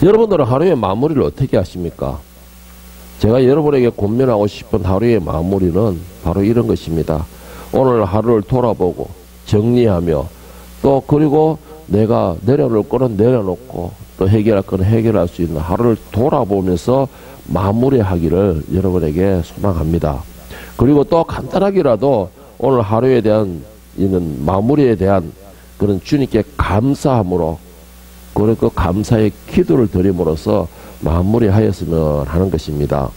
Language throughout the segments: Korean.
여러분들은 하루의 마무리를 어떻게 하십니까? 제가 여러분에게 권면하고 싶은 하루의 마무리는 바로 이런 것입니다. 오늘 하루를 돌아보고 정리하며 또 그리고 내가 내려놓을 거는 내려놓고 또 해결할 거는 해결할 수 있는 하루를 돌아보면서 마무리하기를 여러분에게 소망합니다. 그리고 또 간단하게라도 오늘 하루에 대한 이는 마무리에 대한 그런 주님께 감사함으로 그리고 그 감사의 기도를 드림으로써 마무리하였으면 하는 것입니다.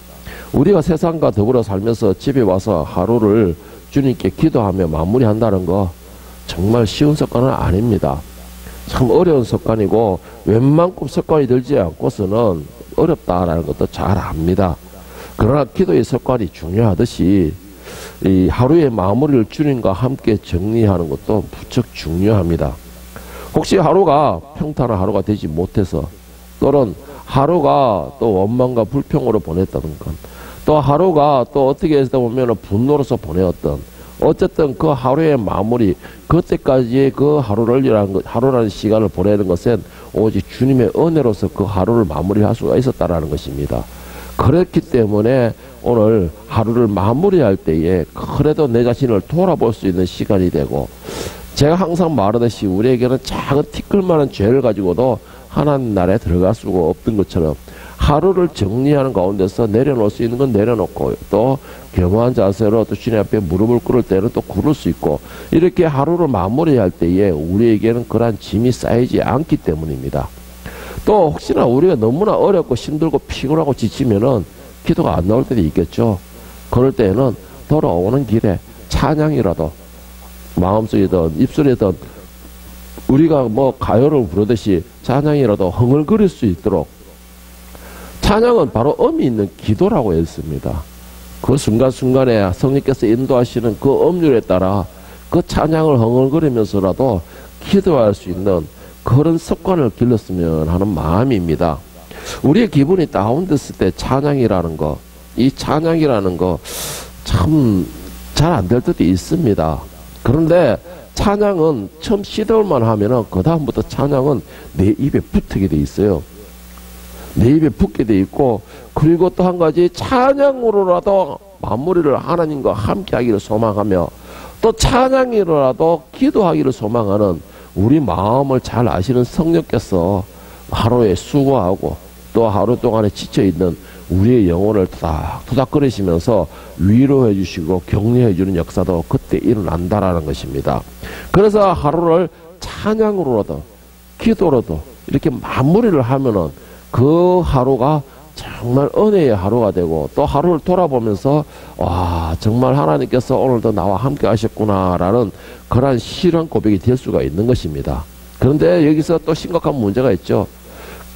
우리가 세상과 더불어 살면서 집에 와서 하루를 주님께 기도하며 마무리한다는 거 정말 쉬운 습관은 아닙니다. 참 어려운 습관이고 웬만큼 습관이 들지 않고서는 어렵다라는 것도 잘 압니다. 그러나 기도의 습관이 중요하듯이 이 하루의 마무리를 주님과 함께 정리하는 것도 무척 중요합니다. 혹시 하루가 평탄한 하루가 되지 못해서 또는 하루가 또 원망과 불평으로 보냈다는 건 또 하루가 또 어떻게 해서 보면 분노로서 보내었던 어쨌든 그 하루의 마무리 그때까지의 그 하루라는 시간을 보내는 것은 오직 주님의 은혜로서 그 하루를 마무리할 수가 있었다라는 것입니다. 그렇기 때문에 오늘 하루를 마무리할 때에 그래도 내 자신을 돌아볼 수 있는 시간이 되고 제가 항상 말하듯이 우리에게는 작은 티끌만한 죄를 가지고도 하나님 나라에 들어갈 수가 없던 것처럼 하루를 정리하는 가운데서 내려놓을 수 있는 건 내려놓고 또 겸허한 자세로 또 주님 앞에 무릎을 꿇을 때는 또 꿇을 수 있고 이렇게 하루를 마무리할 때에 우리에게는 그러한 짐이 쌓이지 않기 때문입니다. 또 혹시나 우리가 너무나 어렵고 힘들고 피곤하고 지치면은 기도가 안 나올 때도 있겠죠. 그럴 때에는 돌아오는 길에 찬양이라도 마음속이든 입술이든 우리가 뭐 가요를 부르듯이 찬양이라도 흥얼거릴 수 있도록 찬양은 바로 의미 있는 기도라고 했습니다. 그 순간순간에 성령께서 인도하시는 그 음률에 따라 그 찬양을 흥얼거리면서라도 기도할 수 있는 그런 습관을 길렀으면 하는 마음입니다. 우리의 기분이 다운됐을 때 찬양이라는 거, 이 찬양이라는 거 참 잘 안 될 때도 있습니다. 그런데 찬양은 처음 시도만 하면은 그 다음부터 찬양은 내 입에 붙게 돼 있어요. 내 입에 붙게 돼 있고 그리고 또 한 가지 찬양으로라도 마무리를 하나님과 함께 하기를 소망하며 또 찬양으로라도 기도하기를 소망하는 우리 마음을 잘 아시는 성령께서 하루에 수고하고 또 하루 동안에 지쳐있는 우리의 영혼을 토닥토닥거리시면서 위로해 주시고 격려해 주는 역사도 그때 일어난다라는 것입니다. 그래서 하루를 찬양으로라도 기도로도 이렇게 마무리를 하면은 그 하루가 정말 은혜의 하루가 되고 또 하루를 돌아보면서 와 정말 하나님께서 오늘도 나와 함께 하셨구나 라는 그러한 실현 고백이 될 수가 있는 것입니다. 그런데 여기서 또 심각한 문제가 있죠.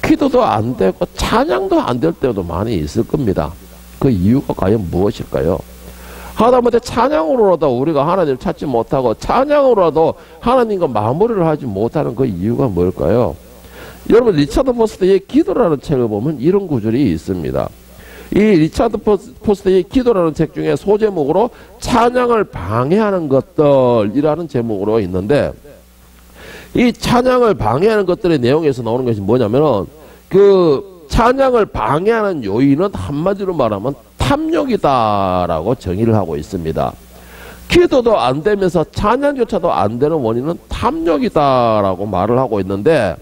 기도도 안 되고 찬양도 안 될 때도 많이 있을 겁니다. 그 이유가 과연 무엇일까요? 하다못해 찬양으로라도 우리가 하나님을 찾지 못하고 찬양으로라도 하나님과 마무리를 하지 못하는 그 이유가 뭘까요? 여러분 리차드 포스터의 기도라는 책을 보면 이런 구절이 있습니다. 이 리차드 포스터의 기도라는 책 중에 소제목으로 찬양을 방해하는 것들이라는 제목으로 있는데 이 찬양을 방해하는 것들의 내용에서 나오는 것이 뭐냐면은 그 찬양을 방해하는 요인은 한마디로 말하면 탐욕이다라고 정의를 하고 있습니다. 기도도 안 되면서 찬양조차도 안 되는 원인은 탐욕이다라고 말을 하고 있는데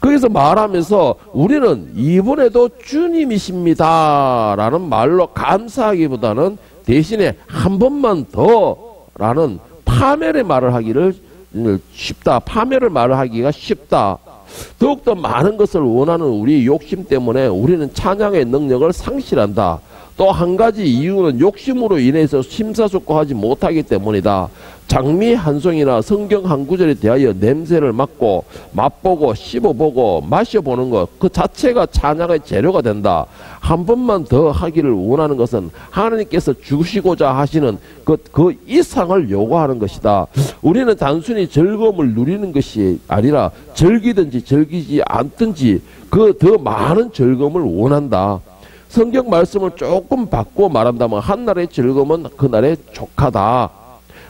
거기서 말하면서 우리는 이번에도 주님이십니다 라는 말로 감사하기보다는 대신에 한 번만 더 라는 파멸의 말을 하기를 쉽다. 파멸을 말을 하기가 쉽다. 더욱더 많은 것을 원하는 우리의 욕심 때문에 우리는 찬양의 능력을 상실한다. 또 한 가지 이유는 욕심으로 인해서 심사숙고하지 못하기 때문이다. 장미 한 송이나 성경 한 구절에 대하여 냄새를 맡고 맛보고 씹어보고 마셔보는 것 그 자체가 찬양의 재료가 된다. 한 번만 더 하기를 원하는 것은 하나님께서 주시고자 하시는 그 이상을 요구하는 것이다. 우리는 단순히 즐거움을 누리는 것이 아니라 즐기든지 즐기지 않든지 그 더 많은 즐거움을 원한다. 성경 말씀을 조금 바꾸어 말한다면 한날의 즐거움은 그날의 족하다.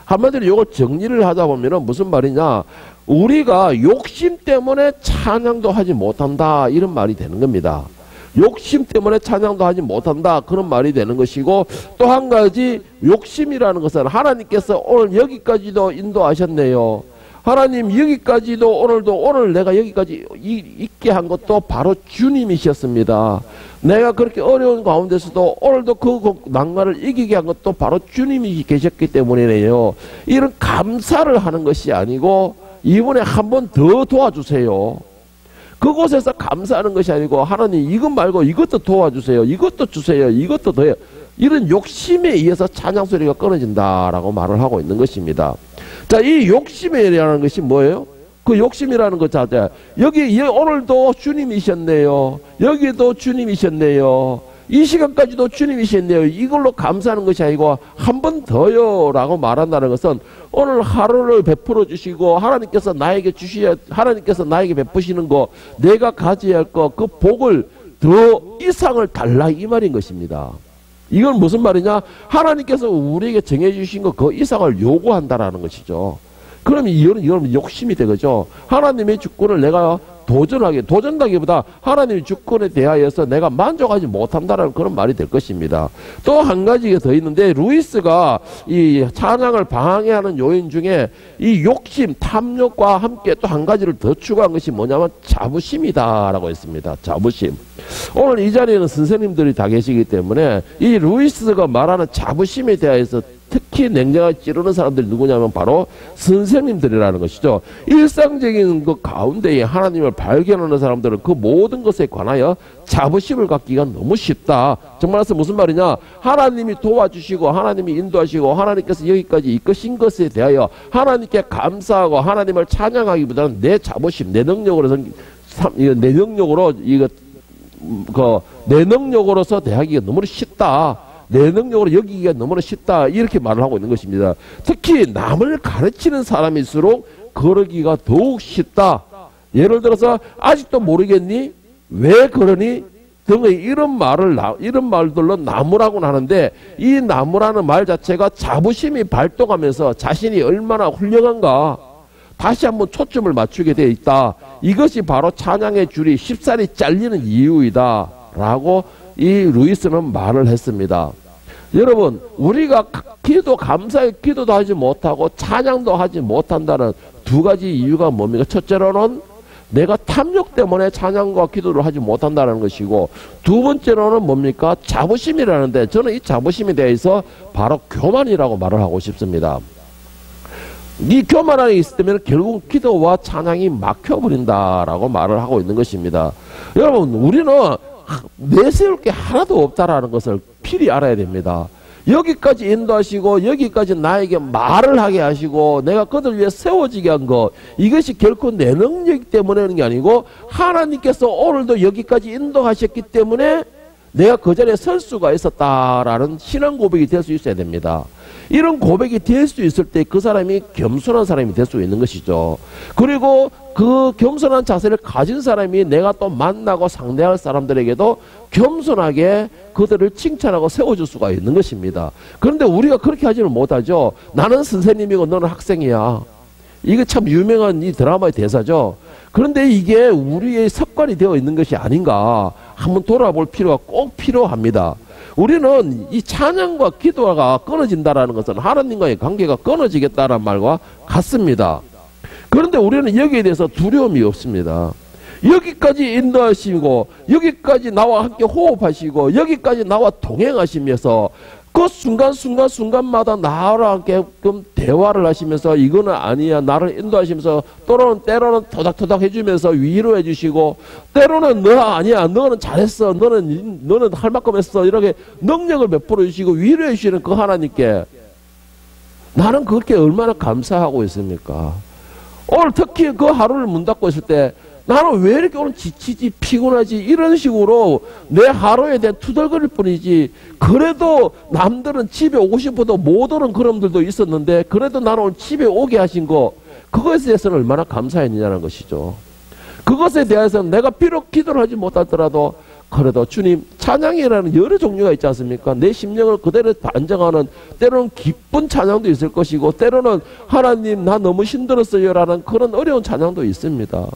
한마디로 이걸 정리를 하다 보면은 무슨 말이냐, 우리가 욕심 때문에 찬양도 하지 못한다, 이런 말이 되는 겁니다. 욕심 때문에 찬양도 하지 못한다, 그런 말이 되는 것이고, 또 한 가지 욕심이라는 것은 하나님께서 오늘 여기까지도 인도하셨네요. 하나님 여기까지도 오늘 내가 여기까지 있게 한 것도 바로 주님이셨습니다. 내가 그렇게 어려운 가운데서도 오늘도 그 난관을 이기게 한 것도 바로 주님이 계셨기 때문이네요. 이런 감사를 하는 것이 아니고 이번에 한 번 더 도와주세요. 그곳에서 감사하는 것이 아니고 하나님 이것 말고 이것도 도와주세요. 이것도 주세요. 이것도 더해요. 이런 욕심에 의해서 찬양 소리가 끊어진다라고 말을 하고 있는 것입니다. 자, 이 욕심이라는 것이 뭐예요? 그 욕심이라는 것 자체, 여기 오늘도 주님이셨네요. 여기도 주님이셨네요. 이 시간까지도 주님이셨네요. 이걸로 감사하는 것이 아니고 한 번 더요 라고 말한다는 것은 오늘 하루를 베풀어 주시고 하나님께서 나에게 베푸시는 거, 내가 가져야 할 거, 그 복을 더 이상을 달라, 이 말인 것입니다. 이건 무슨 말이냐? 하나님께서 우리에게 정해주신 거 그 이상을 요구한다라는 것이죠. 그러면 이건 욕심이 되겠죠. 하나님의 주권을 내가 도전하기보다 하나님의 주권에 대하여서 내가 만족하지 못한다라는 그런 말이 될 것입니다. 또 한 가지가 더 있는데, 루이스가 이 찬양을 방해하는 요인 중에 이 욕심, 탐욕과 함께 또 한 가지를 더 추가한 것이 뭐냐면 자부심이다라고 했습니다. 자부심. 오늘 이 자리에는 선생님들이 다 계시기 때문에 이 루이스가 말하는 자부심에 대해서 특히 냉정하게 찌르는 사람들이 누구냐면 바로 선생님들이라는 것이죠. 일상적인 그 가운데에 하나님을 발견하는 사람들은 그 모든 것에 관하여 자부심을 갖기가 너무 쉽다. 정말로 무슨 말이냐, 하나님이 도와주시고 하나님이 인도하시고 하나님께서 여기까지 이끄신 것에 대하여 하나님께 감사하고 하나님을 찬양하기보다는 내 자부심, 내 능력으로서 대하기가 너무 쉽다. 내 능력으로 여기기가 너무나 쉽다, 이렇게 말을 하고 있는 것입니다. 특히 남을 가르치는 사람일수록 그러기가 더욱 쉽다. 예를 들어서 아직도 모르겠니? 왜 그러니? 등의 이런 말들로 나무라고는 하는데, 이 나무라는 말 자체가 자부심이 발동하면서 자신이 얼마나 훌륭한가 다시 한번 초점을 맞추게 되어 있다. 이것이 바로 찬양의 줄이 쉽사리 잘리는 이유이다 라고 이 루이스는 말을 했습니다. 여러분, 우리가 감사의 기도도 하지 못하고 찬양도 하지 못한다는 두 가지 이유가 뭡니까? 첫째로는 내가 탐욕 때문에 찬양과 기도를 하지 못한다는 것이고, 두 번째로는 뭡니까? 자부심이라는데, 저는 이 자부심에 대해서 바로 교만이라고 말을 하고 싶습니다. 이 교만함이 있을 때면 결국 기도와 찬양이 막혀버린다라고 말을 하고 있는 것입니다. 여러분, 우리는 내세울 게 하나도 없다라는 것을 필히 알아야 됩니다. 여기까지 인도하시고 여기까지 나에게 말을 하게 하시고 내가 그들 위해 세워지게 한 것, 이것이 결코 내 능력 때문에 하는 게 아니고 하나님께서 오늘도 여기까지 인도하셨기 때문에 내가 그 자리에 설 수가 있었다라는 신앙 고백이 될 수 있어야 됩니다. 이런 고백이 될 수 있을 때 그 사람이 겸손한 사람이 될 수 있는 것이죠. 그리고 그 겸손한 자세를 가진 사람이 내가 또 만나고 상대할 사람들에게도 겸손하게 그들을 칭찬하고 세워줄 수가 있는 것입니다. 그런데 우리가 그렇게 하지는 못하죠. 나는 선생님이고 너는 학생이야. 이게 참 유명한 이 드라마의 대사죠. 그런데 이게 우리의 습관이 되어 있는 것이 아닌가 한번 돌아볼 필요가 꼭 필요합니다. 우리는 이 찬양과 기도가 끊어진다라는 것은 하나님과의 관계가 끊어지겠다는 말과 같습니다. 그런데 우리는 여기에 대해서 두려움이 없습니다. 여기까지 인도하시고 여기까지 나와 함께 호흡하시고 여기까지 나와 동행하시면서 그 순간마다 나와 함께끔 대화를 하시면서 이거는 아니야 나를 인도하시면서 때로는 토닥토닥 해주면서 위로해 주시고, 때로는 너 아니야 너는 잘했어 너는 할 만큼 했어 이렇게 능력을 베풀어 주시고 위로해 주시는 그 하나님께 나는 그렇게 얼마나 감사하고 있습니까? 오늘 특히 그 하루를 문 닫고 있을 때 나는 왜 이렇게 오늘 지치지 피곤하지 이런 식으로 내 하루에 대해 투덜거릴 뿐이지, 그래도 남들은 집에 오고 싶어도 못 오는 그놈들도 있었는데 그래도 나는 오늘 집에 오게 하신 거, 그것에 대해서는 얼마나 감사했느냐는 것이죠. 그것에 대해서는 내가 비록 기도를 하지 못하더라도 그래도 주님, 찬양이라는 여러 종류가 있지 않습니까? 내 심령을 그대로 반정하는, 때로는 기쁜 찬양도 있을 것이고, 때로는 하나님 나 너무 힘들었어요 라는 그런 어려운 찬양도 있습니다.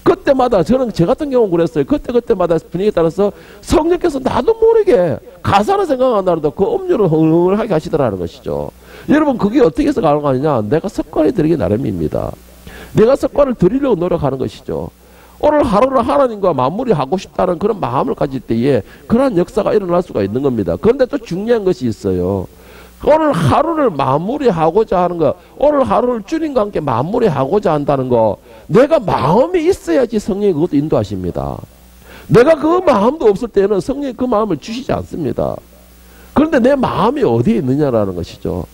그때마다 저는 저 같은 경우는 그랬어요. 그때마다 분위기에 따라서 성령께서 나도 모르게 가사를 생각 안 나도 그 음료를 흥얼하게 하시더라는 것이죠. 여러분, 그게 어떻게 해서 가능하느냐? 내가 습관이 들이기 나름입니다. 내가 습관을 들이려고 노력하는 것이죠. 오늘 하루를 하나님과 마무리하고 싶다는 그런 마음을 가질 때에 그러한 역사가 일어날 수가 있는 겁니다. 그런데 또 중요한 것이 있어요. 오늘 하루를 마무리하고자 하는 거, 오늘 하루를 주님과 함께 마무리하고자 한다는 거, 내가 마음이 있어야지 성령이 그것도 인도하십니다. 내가 그 마음도 없을 때는 성령이 그 마음을 주시지 않습니다. 그런데 내 마음이 어디에 있느냐라는 것이죠.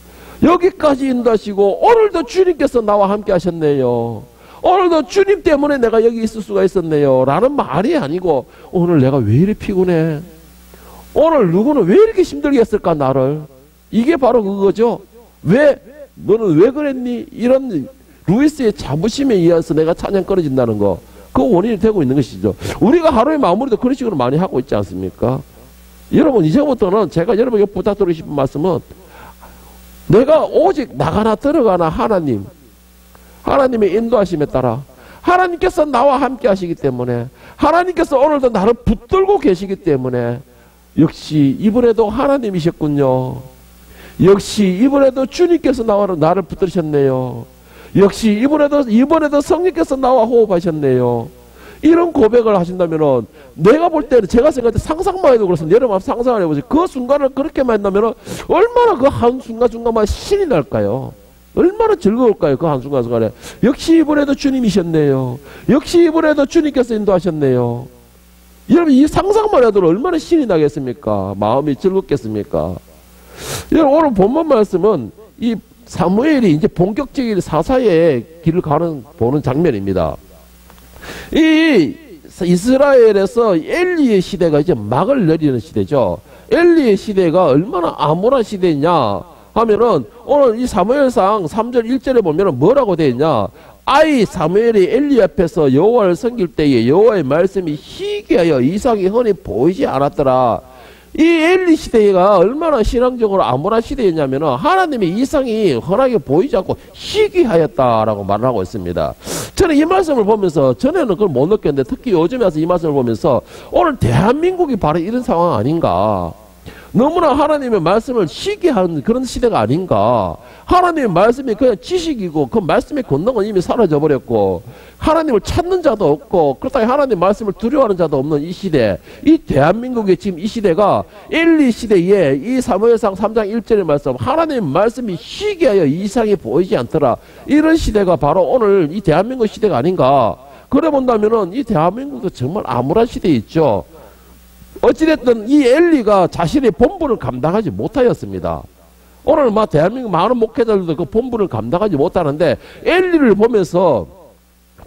여기까지 인도하시고 오늘도 주님께서 나와 함께 하셨네요. 오늘도 주님 때문에 내가 여기 있을 수가 있었네요 라는 말이 아니고, 오늘 내가 왜 이렇게 피곤해? 오늘 누구는 왜 이렇게 힘들게 했을까 나를? 이게 바로 그거죠. 너는 왜 그랬니? 이런 루이스의 자부심에 의해서 내가 찬양 끊어진다는 거, 그 원인이 되고 있는 것이죠. 우리가 하루의 마무리도 그런 식으로 많이 하고 있지 않습니까? 여러분, 이제부터는 제가 여러분에게 부탁드리고 싶은 말씀은, 내가 오직 나가나 들어가나 하나님의 인도하심에 따라, 하나님께서 나와 함께 하시기 때문에, 하나님께서 오늘도 나를 붙들고 계시기 때문에, 역시 이번에도 하나님이셨군요. 역시 이번에도 주님께서 나를 붙들으셨네요. 역시 이번에도 성령께서 나와 호흡하셨네요. 이런 고백을 하신다면은, 내가 볼 때는, 제가 생각할 때 상상만 해도 그렇습니다. 여러분 한번 상상을 해보세요. 그 순간을 그렇게만 한다면은 얼마나 그 한순간순간만 신이 날까요? 얼마나 즐거울까요? 그 한순간순간에. 역시 이번에도 주님이셨네요. 역시 이번에도 주님께서 인도하셨네요. 여러분, 이 상상만 해도 얼마나 신이 나겠습니까? 마음이 즐겁겠습니까? 여러분, 오늘 본문 말씀은 이 사무엘이 이제 본격적인 사사의 길을 보는 장면입니다. 이 이스라엘에서 엘리의 시대가 이제 막을 내리는 시대죠. 엘리의 시대가 얼마나 암울한 시대냐 하면은, 오늘 이 사무엘상 3절 1절에 보면은 뭐라고 되어 있냐? 아이 사무엘이 엘리 앞에서 여호와를 섬길 때에 여호와의 말씀이 희귀하여 이상이 흔히 보이지 않았더라. 이 엘리 시대가 얼마나 신앙적으로 암울한 시대였냐면은, 하나님의 이상이 흔하게 보이지 않고 희귀하였다라고 말을 하고 있습니다. 저는 이 말씀을 보면서, 전에는 그걸 못 느꼈는데 특히 요즘에 와서 이 말씀을 보면서, 오늘 대한민국이 바로 이런 상황 아닌가? 너무나 하나님의 말씀을 시기한 그런 시대가 아닌가. 하나님의 말씀이 그냥 지식이고, 그 말씀의 권능은 이미 사라져버렸고, 하나님을 찾는 자도 없고, 그렇다고 하나님의 말씀을 두려워하는 자도 없는 이 시대, 이 대한민국의 지금 이 시대가 엘리 시대에 이 사무엘상 3장 1절의 말씀, 하나님의 말씀이 희귀하여 이상이 보이지 않더라. 이런 시대가 바로 오늘 이 대한민국 시대가 아닌가. 그래 본다면은 이 대한민국도 정말 암울한 시대에 있죠. 어찌됐든 이 엘리가 자신의 본분을 감당하지 못하였습니다. 오늘 대한민국 많은 목회자들도 그 본분을 감당하지 못하는데, 엘리를 보면서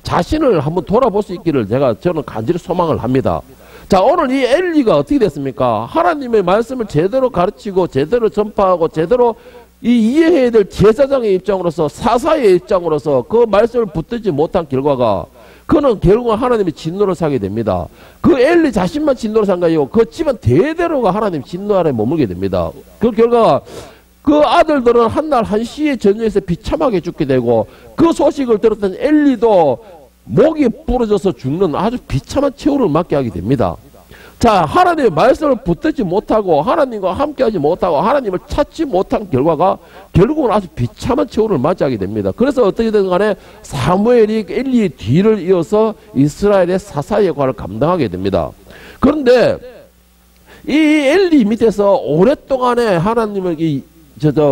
자신을 한번 돌아볼 수 있기를 저는 간절히 소망을 합니다. 자, 오늘 이 엘리가 어떻게 됐습니까? 하나님의 말씀을 제대로 가르치고 제대로 전파하고 제대로 이해해야 될 제사장의 입장으로서, 사사의 입장으로서 그 말씀을 붙들지 못한 결과가, 그는 결국은 하나님의 진노를 사게 됩니다. 그 엘리 자신만 진노를 산 게 아니고 그 집안 대대로가 하나님 진노 아래 머물게 됩니다. 그 결과가 그 아들들은 한날 한시의 전쟁에서 비참하게 죽게 되고, 그 소식을 들었던 엘리도 목이 부러져서 죽는 아주 비참한 최후를 맞게 하게 됩니다. 자, 하나님의 말씀을 붙들지 못하고 하나님과 함께하지 못하고 하나님을 찾지 못한 결과가 결국은 아주 비참한 최후를 맞이하게 됩니다. 그래서 어떻게든 간에 사무엘이 엘리의 뒤를 이어서 이스라엘의 사사의 역할을 감당하게 됩니다. 그런데 이 엘리 밑에서 오랫동안에 하나님을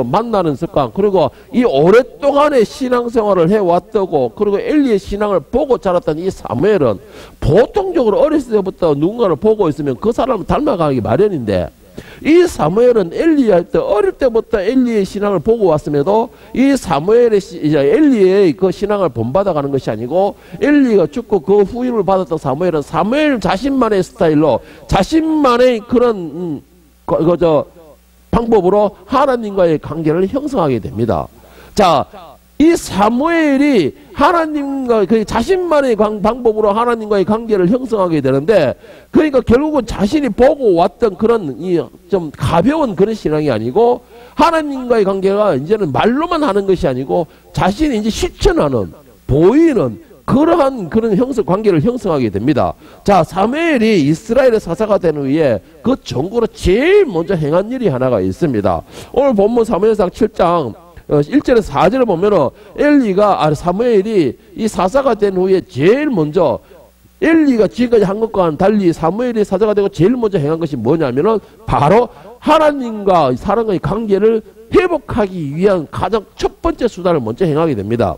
만나는 습관, 그리고 이 오랫동안의 신앙생활을 해왔다고, 그리고 엘리의 신앙을 보고 자랐던 이 사무엘은 보통적으로 어렸을 때부터 누군가를 보고 있으면 그 사람을 닮아가기 마련인데, 이 사무엘은 어릴 때부터 엘리의 신앙을 보고 왔음에도 이 엘리의 그 신앙을 본받아가는 것이 아니고, 엘리가 죽고 그 후임을 받았던 사무엘은 사무엘 자신만의 스타일로 자신만의 그런 방법으로 하나님과의 관계를 형성하게 됩니다. 자, 이 사무엘이 하나님과 그 자신만의 방법으로 하나님과의 관계를 형성하게 되는데, 그러니까 결국은 자신이 보고 왔던 그런 이 좀 가벼운 그런 신앙이 아니고, 하나님과의 관계가 이제는 말로만 하는 것이 아니고 자신이 이제 실천하는, 보이는 그러한 그런 관계를 형성하게 됩니다. 자, 사무엘이 이스라엘의 사사가 된 후에 그 전국으로 제일 먼저 행한 일이 하나가 있습니다. 오늘 본문 사무엘상 7장 1절에서 4절을 보면은 사무엘이 이 사사가 된 후에 제일 먼저 엘리가 지금까지 한 것과는 달리 사무엘이 사사가 되고 제일 먼저 행한 것이 뭐냐면은 바로 하나님과 사람과의 관계를 회복하기 위한 가장 첫 번째 수단을 먼저 행하게 됩니다.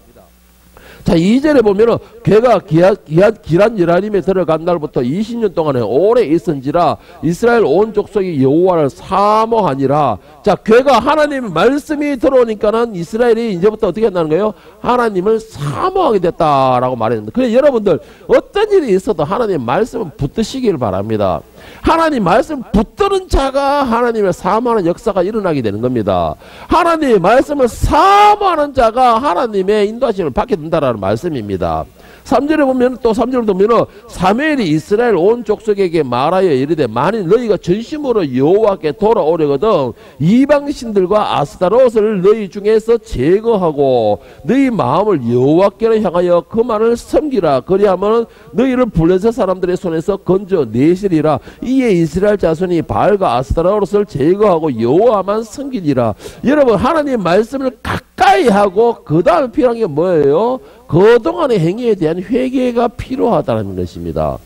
자, 2절에 보면은 걔가 기란 여라림에 들어간 날부터 20년 동안에 오래 있은지라 이스라엘 온 족속이 여호와를 사모하니라. 자, 걔가 하나님의 말씀이 들어오니까는 이스라엘이 이제부터 어떻게 한다는 거예요? 하나님을 사모하게 됐다라고 말했는데, 그래 여러분들 어떤 일이 있어도 하나님의 말씀은 붙드시길 바랍니다. 하나님 말씀 붙드는 자가 하나님을 사모하는 역사가 일어나게 되는 겁니다. 하나님의 말씀을 사모하는 자가 하나님의 인도하심을 받게 된다라는 말씀입니다. 3절에 보면 또 3절을 보면은 사무엘이 이스라엘 온 족속에게 말하여 이르되 만일 너희가 전심으로 여호와께 돌아오려거든 이방신들과 아스타롯을 너희 중에서 제거하고 너희 마음을 여호와께로 향하여 그만을 섬기라. 그리하면 너희를 블레셋 사람들의 손에서 건져 내시리라. 이에 이스라엘 자손이 바알과 아스타롯을 제거하고 여호와만 섬기리라. 여러분, 하나님 말씀을 가까이 하고 그 다음에 필요한 게 뭐예요? 그동안의 행위에 대한 회개가 필요하다는 것입니다.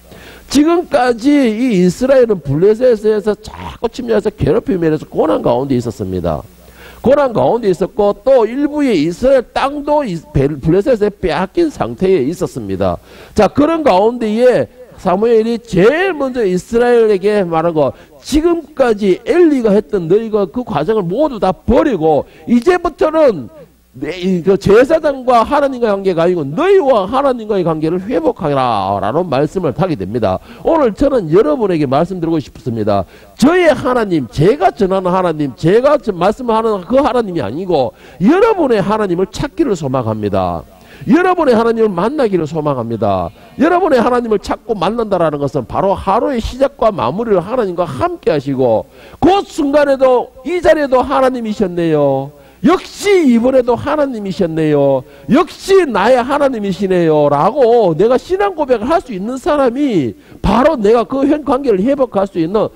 지금까지 이 이스라엘은 블레셋에서 자꾸 침략해서 괴롭힘에 대해서 고난 가운데 있었습니다. 고난 가운데 있었고 또 일부의 이스라엘 땅도 블레셋에 빼앗긴 상태에 있었습니다. 자, 그런 가운데에 사무엘이 제일 먼저 이스라엘에게 말한 거, 지금까지 엘리가 했던 너희가 그 과정을 모두 다 버리고 이제부터는 그 제사장과 하나님과의 관계가 아니고 너희와 하나님과의 관계를 회복하라 라는 말씀을 하게 됩니다. 오늘 저는 여러분에게 말씀드리고 싶습니다. 저의 하나님, 제가 전하는 하나님, 제가 말씀하는 그 하나님이 아니고 여러분의 하나님을 찾기를 소망합니다. 여러분의 하나님을 만나기를 소망합니다. 여러분의 하나님을 찾고 만난다라는 것은 바로 하루의 시작과 마무리를 하나님과 함께 하시고 그 순간에도 이 자리에도 하나님이셨네요. 역시 이번에도 하나님이셨네요. 역시 나의 하나님이시네요 라고 내가 신앙 고백을 할 수 있는 사람이 바로 내가 그 현 관계를 회복할 수 있는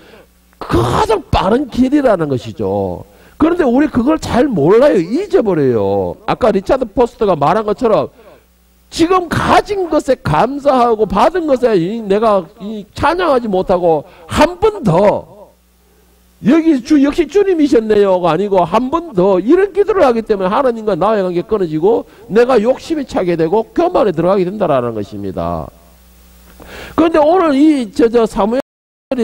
가장 빠른 길이라는 것이죠. 그런데 우리 그걸 잘 몰라요. 잊어버려요. 아까 리차드 포스터가 말한 것처럼 지금 가진 것에 감사하고 받은 것에 내가 찬양하지 못하고 한 번 더 역시 주님이셨네요가 아니고 한 번 더 이런 기도를 하기 때문에 하나님과 나의 관계 끊어지고 내가 욕심이 차게 되고 교만에 들어가게 된다라는 것입니다. 그런데 오늘 이 사무엘이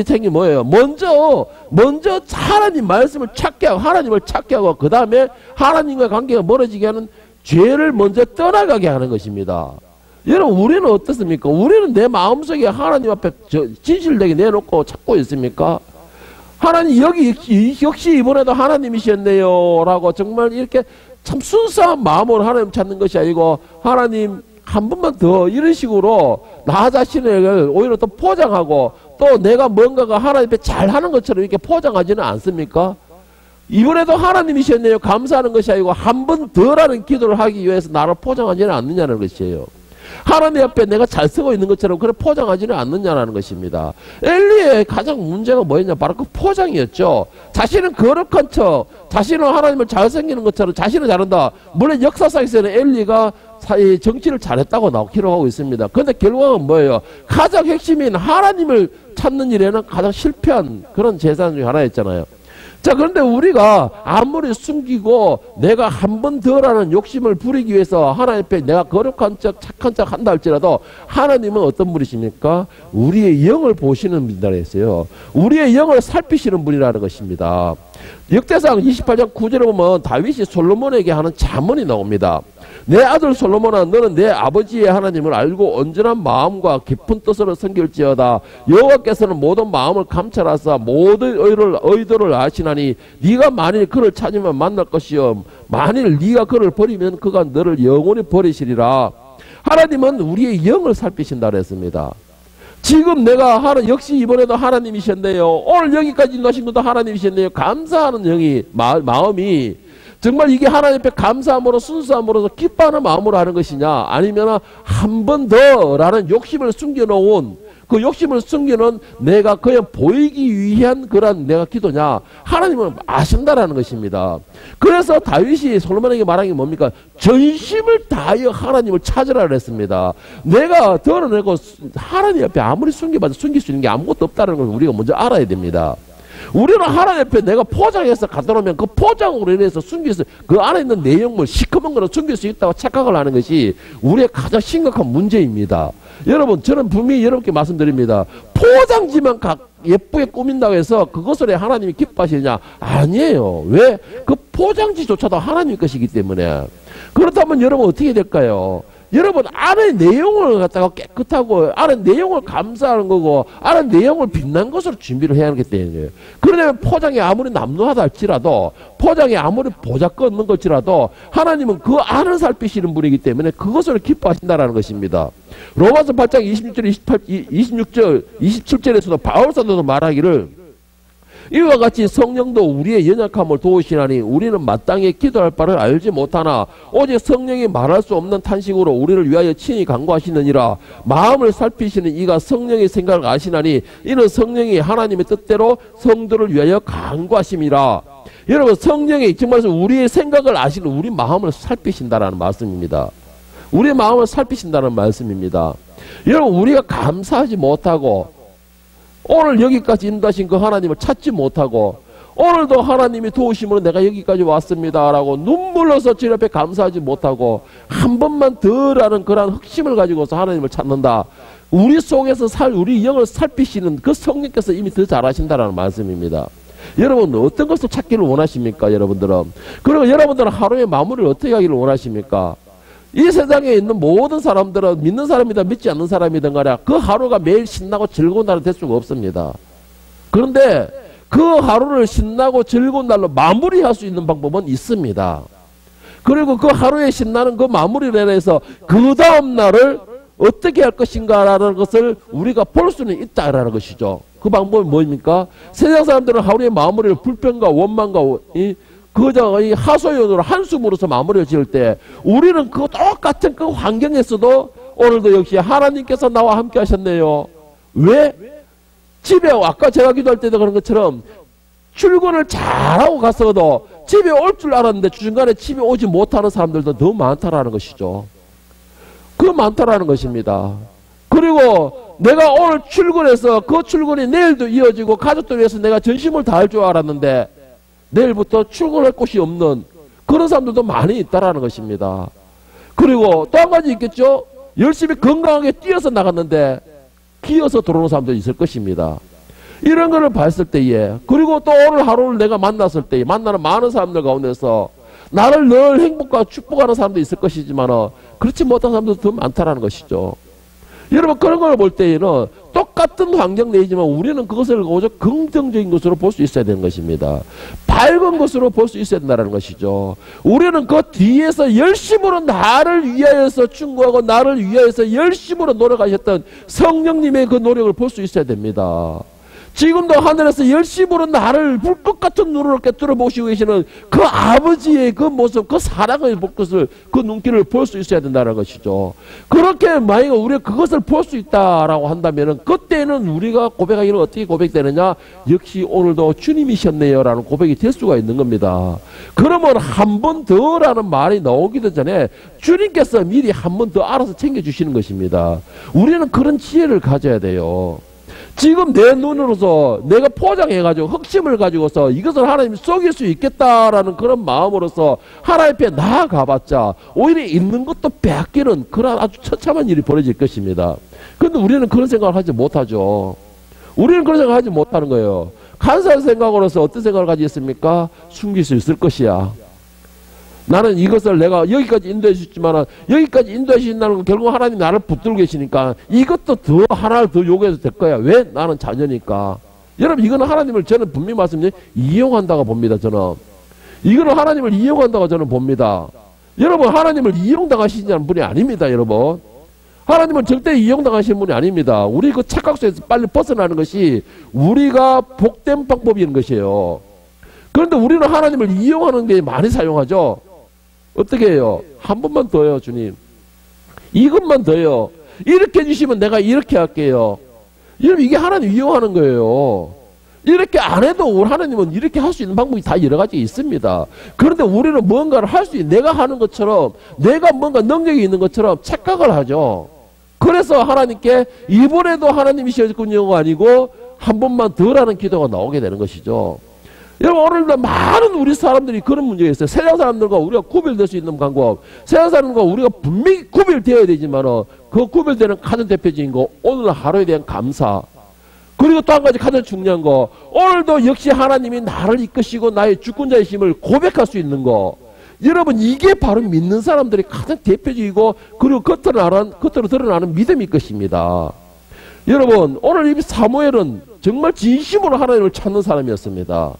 생긴 뭐예요? 먼저 하나님 말씀을 찾게 하고 하나님을 찾게 하고 그 다음에 하나님과 관계가 멀어지게 하는 죄를 먼저 떠나가게 하는 것입니다. 여러분, 우리는 어떻습니까? 우리는 내 마음속에 하나님 앞에 진실되게 내놓고 찾고 있습니까? 하나님 역시 이번에도 하나님이셨네요 라고 정말 이렇게 참 순수한 마음으로 하나님 찾는 것이 아니고 하나님 한 번만 더 이런 식으로 나 자신을 오히려 또 포장하고 또 내가 뭔가가 하나님 앞에 잘하는 것처럼 이렇게 포장하지는 않습니까? 이번에도 하나님이셨네요 감사하는 것이 아니고 한 번 더라는 기도를 하기 위해서 나를 포장하지는 않느냐는 것이에요. 하나님 앞에 내가 잘 쓰고 있는 것처럼 그래 포장하지는 않느냐라는 것입니다. 엘리의 가장 문제가 뭐였냐? 바로 그 포장이었죠. 자신은 거룩한 척, 자신은 하나님을 잘 섬기는 것처럼 자신은 잘한다. 물론 역사상에서는 엘리가 정치를 잘했다고 기록하고 있습니다. 그런데 결과는 뭐예요? 가장 핵심인 하나님을 찾는 일에는 가장 실패한 그런 제사 중에 하나였잖아요. 자, 그런데 우리가 아무리 숨기고 내가 한 번 더라는 욕심을 부리기 위해서 하나님 앞에 내가 거룩한 척 착한 척 한다 할지라도 하나님은 어떤 분이십니까? 우리의 영을 보시는 분이라 했어요. 우리의 영을 살피시는 분이라는 것입니다. 역대상 28장 9절에 보면 다윗이 솔로몬에게 하는 자문이 나옵니다. 내 아들 솔로몬아, 너는 내 아버지의 하나님을 알고 온전한 마음과 깊은 뜻으로 섬길지어다. 여호와께서는 모든 마음을 감찰하사 모든 의도를 아시나니 네가 만일 그를 찾으면 만날 것이요 만일 네가 그를 버리면 그가 너를 영원히 버리시리라. 하나님은 우리의 영을 살피신다 그랬습니다. 지금 내가 역시 이번에도 하나님이셨네요. 오늘 여기까지 인도하신 것도 하나님이셨네요. 감사하는 영이 마음이 정말 이게 하나님 앞에 감사함으로 순수함으로서 기뻐하는 마음으로 하는 것이냐, 아니면 한 번 더라는 욕심을 숨겨놓은 그 욕심을 숨기는 내가 그냥 보이기 위한 그런 내가 기도냐, 하나님은 아신다라는 것입니다. 그래서 다윗이 솔로몬에게 말한 게 뭡니까? 전심을 다하여 하나님을 찾으라 그랬습니다. 내가 드러내고 하나님 앞에 아무리 숨겨봐도 숨길 수 있는 게 아무것도 없다는 걸 우리가 먼저 알아야 됩니다. 우리는 하나님 앞에 내가 포장해서 갖다 놓으면 그 포장으로 인해서 숨길 수, 그 안에 있는 내용물 시커먼 거는 숨길 수 있다고 착각을 하는 것이 우리의 가장 심각한 문제입니다. 여러분, 저는 분명히 여러분께 말씀드립니다. 포장지만 예쁘게 꾸민다고 해서 그것을 하나님이 기뻐하시느냐? 아니에요. 왜? 그 포장지조차도 하나님 것이기 때문에. 그렇다면 여러분 어떻게 될까요? 여러분, 안의 내용을 갖다가 깨끗하고 안의 내용을 감사하는 거고 안의 내용을 빛난 것으로 준비를 해야 하기 때문에. 그러려면 포장이 아무리 남루하다 할지라도, 포장이 아무리 보잘것없는 것이라도 하나님은 그 안을 살피시는 분이기 때문에 그것을 기뻐하신다는 것입니다. 로마서 8장 26절 27절에서도 바울 사도도 말하기를 이와 같이 성령도 우리의 연약함을 도우시나니 우리는 마땅히 기도할 바를 알지 못하나 오직 성령이 말할 수 없는 탄식으로 우리를 위하여 친히 간구하시느니라. 마음을 살피시는 이가 성령의 생각을 아시나니 이는 성령이 하나님의 뜻대로 성도를 위하여 간구하심이라. 여러분, 성령이 정말 우리의 생각을 아시는, 우리 마음을 살피신다라는 말씀입니다. 우리의 마음을 살피신다는 말씀입니다. 여러분, 우리가 감사하지 못하고 오늘 여기까지 인도하신 그 하나님을 찾지 못하고 오늘도 하나님이 도우심으로 내가 여기까지 왔습니다 라고 눈물로서 주님 앞에 감사하지 못하고 한 번만 더라는 그런 흑심을 가지고서 하나님을 찾는다. 우리 속에서 우리 영을 살피시는 그 성령께서 이미 더 잘하신다라는 말씀입니다. 여러분, 어떤 것을 찾기를 원하십니까? 여러분들은. 그리고 여러분들은 하루의 마무리를 어떻게 하기를 원하십니까? 이 세상에 있는 모든 사람들은 믿는 사람이든 믿지 않는 사람이든 간에 그 하루가 매일 신나고 즐거운 날은 될 수가 없습니다. 그런데 그 하루를 신나고 즐거운 날로 마무리할 수 있는 방법은 있습니다. 그리고 그 하루에 신나는 그 마무리를 해서 그 다음 날을 어떻게 할 것인가라는 것을 우리가 볼 수는 있다라는 것이죠. 그 방법이 뭡니까? 세상 사람들은 하루의 마무리를 불평과 원망과 그저 이 하소연으로 한숨으로서 마무리를 지을 때 우리는 그 똑같은 그 환경에서도 오늘도 역시 하나님께서 나와 함께 하셨네요. 왜? 집에 아까 제가 기도할 때도 그런 것처럼 출근을 잘하고 갔어도 집에 올 줄 알았는데 중간에 집에 오지 못하는 사람들도 더 많다라는 것이죠. 그 많다라는 것입니다. 그리고 내가 오늘 출근해서 그 출근이 내일도 이어지고 가족들 위해서 내가 전심을 다할 줄 알았는데 내일부터 출근할 곳이 없는 그런 사람들도 많이 있다라는 것입니다. 그리고 또 한 가지 있겠죠? 열심히 건강하게 뛰어서 나갔는데 기어서 들어오는 사람도 있을 것입니다. 이런 거를 봤을 때에, 그리고 또 오늘 하루를 내가 만났을 때에 만나는 많은 사람들 가운데서 나를 늘 행복과 축복하는 사람도 있을 것이지만 그렇지 못한 사람도 더 많다라는 것이죠. 여러분, 그런 걸 볼 때에는 똑같은 환경 내지만 우리는 그것을 오직 긍정적인 것으로 볼 수 있어야 되는 것입니다. 밝은 것으로 볼 수 있어야 된다는 것이죠. 우리는 그 뒤에서 열심으로 나를 위하여서 충고하고 나를 위하여서 열심으로 노력하셨던 성령님의 그 노력을 볼 수 있어야 됩니다. 지금도 하늘에서 열심으로 나를 불꽃 같은 눈으로 꿰뚫어 보시고 계시는 그 아버지의 그 모습, 그 사랑의 것을, 그 눈길을 볼 수 있어야 된다는 것이죠. 그렇게 만약 우리가 그것을 볼 수 있다라고 한다면은 그때는 우리가 고백하기를 어떻게 고백되느냐? 역시 오늘도 주님이셨네요 라는 고백이 될 수가 있는 겁니다. 그러면 한 번 더라는 말이 나오기도 전에 주님께서 미리 한 번 더 알아서 챙겨주시는 것입니다. 우리는 그런 지혜를 가져야 돼요. 지금 내 눈으로서 내가 포장해가지고 흑심을 가지고서 이것을 하나님 속일 수 있겠다라는 그런 마음으로서 하나님 앞에 나아가봤자 오히려 있는 것도 빼앗기는 그런 아주 처참한 일이 벌어질 것입니다. 그런데 우리는 그런 생각을 하지 못하죠. 우리는 그런 생각을 하지 못하는 거예요. 간사한 생각으로서 어떤 생각을 가지겠습니까? 숨길 수 있을 것이야. 나는 이것을 내가 여기까지 인도해 주지만 여기까지 인도해 주신다는 건 결국 하나님 나를 붙들고 계시니까 이것도 더 하나를 더 요구해도 될 거야. 왜? 나는 자녀니까. 여러분 이거는 하나님을 저는 분명히 말씀드리면 이용한다고 봅니다. 저는 이거는 하나님을 이용한다고 저는 봅니다. 여러분 하나님을 이용당하시는 분이 아닙니다. 여러분 하나님은 절대 이용당하시는 분이 아닙니다. 우리 그 착각속에서 빨리 벗어나는 것이 우리가 복된 방법인 것이에요. 그런데 우리는 하나님을 이용하는 게 많이 사용하죠. 어떻게 해요? 한 번만 더요, 주님. 이것만 더요. 이렇게 해주시면 내가 이렇게 할게요. 여러분, 이게 하나님 이용하는 거예요. 이렇게 안 해도 우리 하나님은 이렇게 할 수 있는 방법이 다 여러 가지 있습니다. 그런데 우리는 뭔가를 할 수 있는, 내가 하는 것처럼, 내가 뭔가 능력이 있는 것처럼 착각을 하죠. 그래서 하나님께 이번에도 하나님이셨군요가 아니고 한 번만 더 하는 기도가 나오게 되는 것이죠. 여러분 오늘도 많은 우리 사람들이 그런 문제가 있어요. 세상 사람들과 우리가 구별될 수 있는 방법, 세상 사람들과 우리가 분명히 구별되어야 되지만 그 구별되는 가장 대표적인 거 오늘 하루에 대한 감사. 그리고 또 한 가지 가장 중요한 거, 오늘도 역시 하나님이 나를 이끄시고 나의 주권자이심을 고백할 수 있는 거. 여러분 이게 바로 믿는 사람들이 가장 대표적이고 그리고 겉으로 드러나는 믿음일 것입니다. 여러분 오늘 이 사무엘은 정말 진심으로 하나님을 찾는 사람이었습니다.